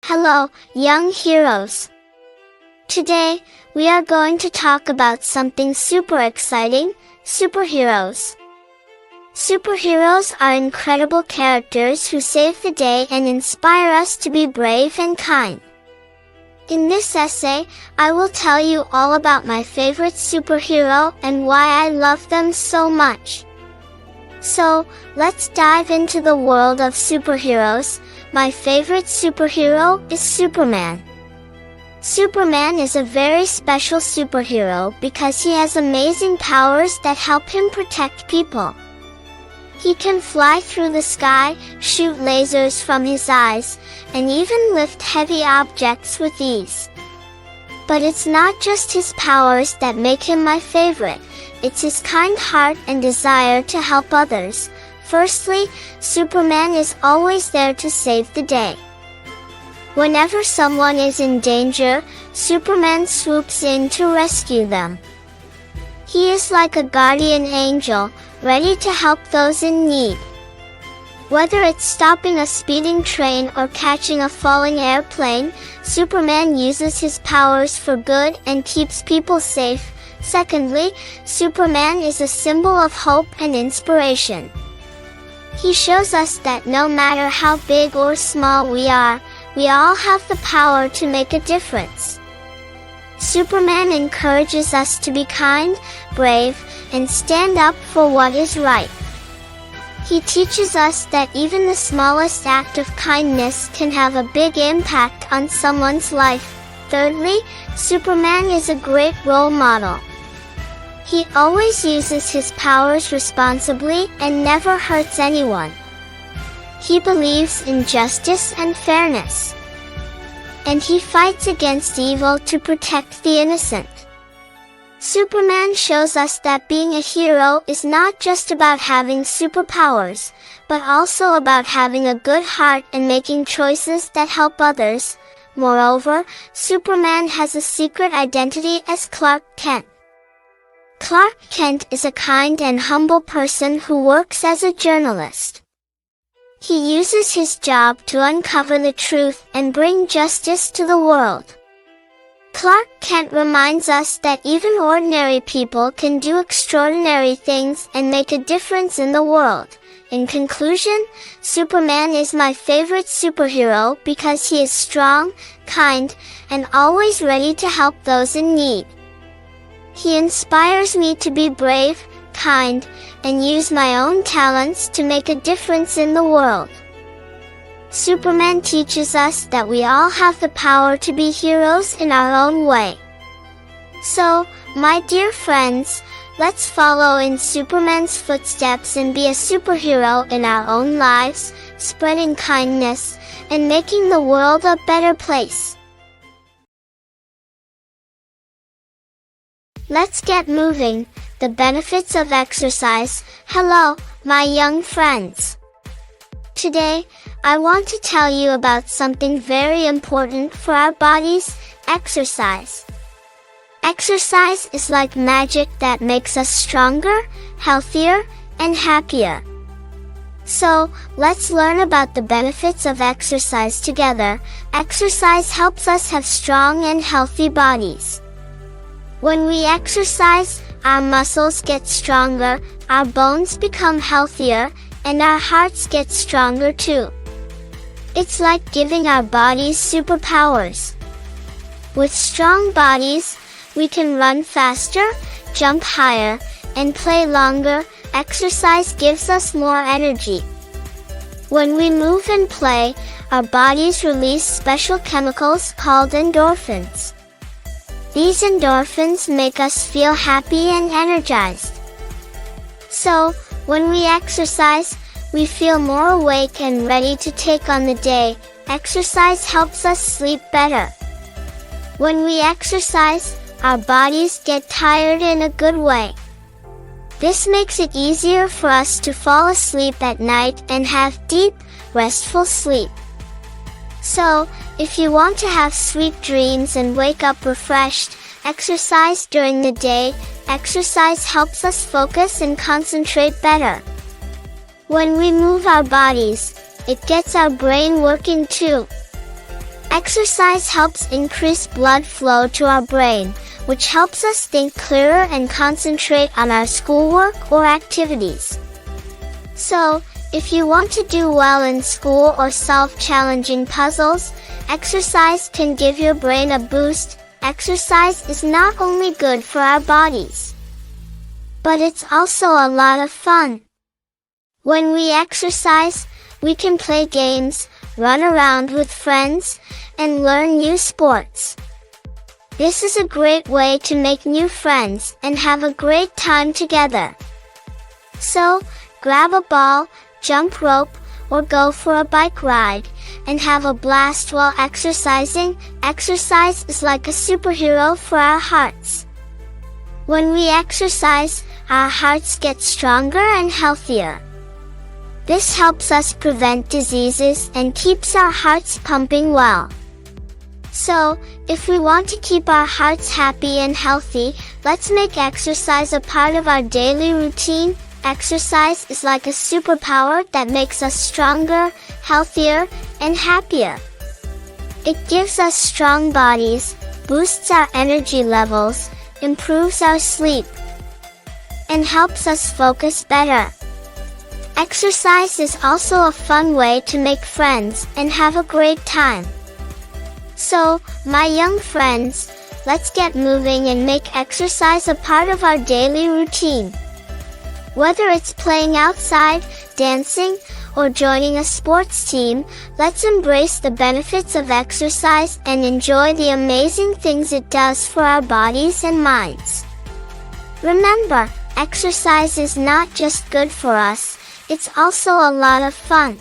Hello, young heroes. Today, we are going to talk about something super exciting, superheroes. Superheroes are incredible characters who save the day and inspire us to be brave and kind. In this essay, I will tell you all about my favorite superhero and why I love them so much. So, let's dive into the world of superheroes. My favorite superhero is Superman. Superman is a very special superhero because he has amazing powers that help him protect people. He can fly through the sky, shoot lasers from his eyes, and even lift heavy objects with ease. But it's not just his powers that make him my favorite, it's his kind heart and desire to help others. Firstly, Superman is always there to save the day. Whenever someone is in danger, Superman swoops in to rescue them. He is like a guardian angel, ready to help those in need. Whether it's stopping a speeding train or catching a falling airplane, Superman uses his powers for good and keeps people safe. Secondly, Superman is a symbol of hope and inspiration. He shows us that no matter how big or small we are, we all have the power to make a difference. Superman encourages us to be kind, brave, and stand up for what is right. He teaches us that even the smallest act of kindness can have a big impact on someone's life. Thirdly, Superman is a great role model. He always uses his powers responsibly and never hurts anyone. He believes in justice and fairness. And he fights against evil to protect the innocent. Superman shows us that being a hero is not just about having superpowers, but also about having a good heart and making choices that help others. Moreover, Superman has a secret identity as Clark Kent. Clark Kent is a kind and humble person who works as a journalist. He uses his job to uncover the truth and bring justice to the world. Clark Kent reminds us that even ordinary people can do extraordinary things and make a difference in the world. In conclusion, Superman is my favorite superhero because he is strong, kind, and always ready to help those in need. He inspires me to be brave, kind, and use my own talents to make a difference in the world. Superman teaches us that we all have the power to be heroes in our own way. So, my dear friends, let's follow in Superman's footsteps and be a superhero in our own lives, spreading kindness, and making the world a better place. Let's get moving. The benefits of exercise. Hello, my young friends. Today, I want to tell you about something very important for our bodies, exercise. Exercise is like magic that makes us stronger, healthier, and happier. So, let's learn about the benefits of exercise together. Exercise helps us have strong and healthy bodies. When we exercise, our muscles get stronger, our bones become healthier, and our hearts get stronger too. It's like giving our bodies superpowers. With strong bodies, we can run faster, jump higher, and play longer. Exercise gives us more energy. When we move and play, our bodies release special chemicals called endorphins. These endorphins make us feel happy and energized. So, when we exercise, we feel more awake and ready to take on the day. Exercise helps us sleep better. When we exercise, our bodies get tired in a good way. This makes it easier for us to fall asleep at night and have deep, restful sleep. So, if you want to have sweet dreams and wake up refreshed, exercise during the day. Exercise helps us focus and concentrate better. When we move our bodies, it gets our brain working too. Exercise helps increase blood flow to our brain, which helps us think clearer and concentrate on our schoolwork or activities. So, if you want to do well in school or solve challenging puzzles, exercise can give your brain a boost. Exercise is not only good for our bodies, but it's also a lot of fun. When we exercise, we can play games, run around with friends, and learn new sports. This is a great way to make new friends and have a great time together. So, grab a ball, jump rope, or go for a bike ride, and have a blast while exercising. Exercise is like a superhero for our hearts. When we exercise, our hearts get stronger and healthier. This helps us prevent diseases and keeps our hearts pumping well. So, if we want to keep our hearts happy and healthy, let's make exercise a part of our daily routine. Exercise is like a superpower that makes us stronger, healthier, and happier. It gives us strong bodies, boosts our energy levels, improves our sleep, and helps us focus better. Exercise is also a fun way to make friends and have a great time. So, my young friends, let's get moving and make exercise a part of our daily routine. Whether it's playing outside, dancing, or joining a sports team, let's embrace the benefits of exercise and enjoy the amazing things it does for our bodies and minds. Remember, exercise is not just good for us, it's also a lot of fun.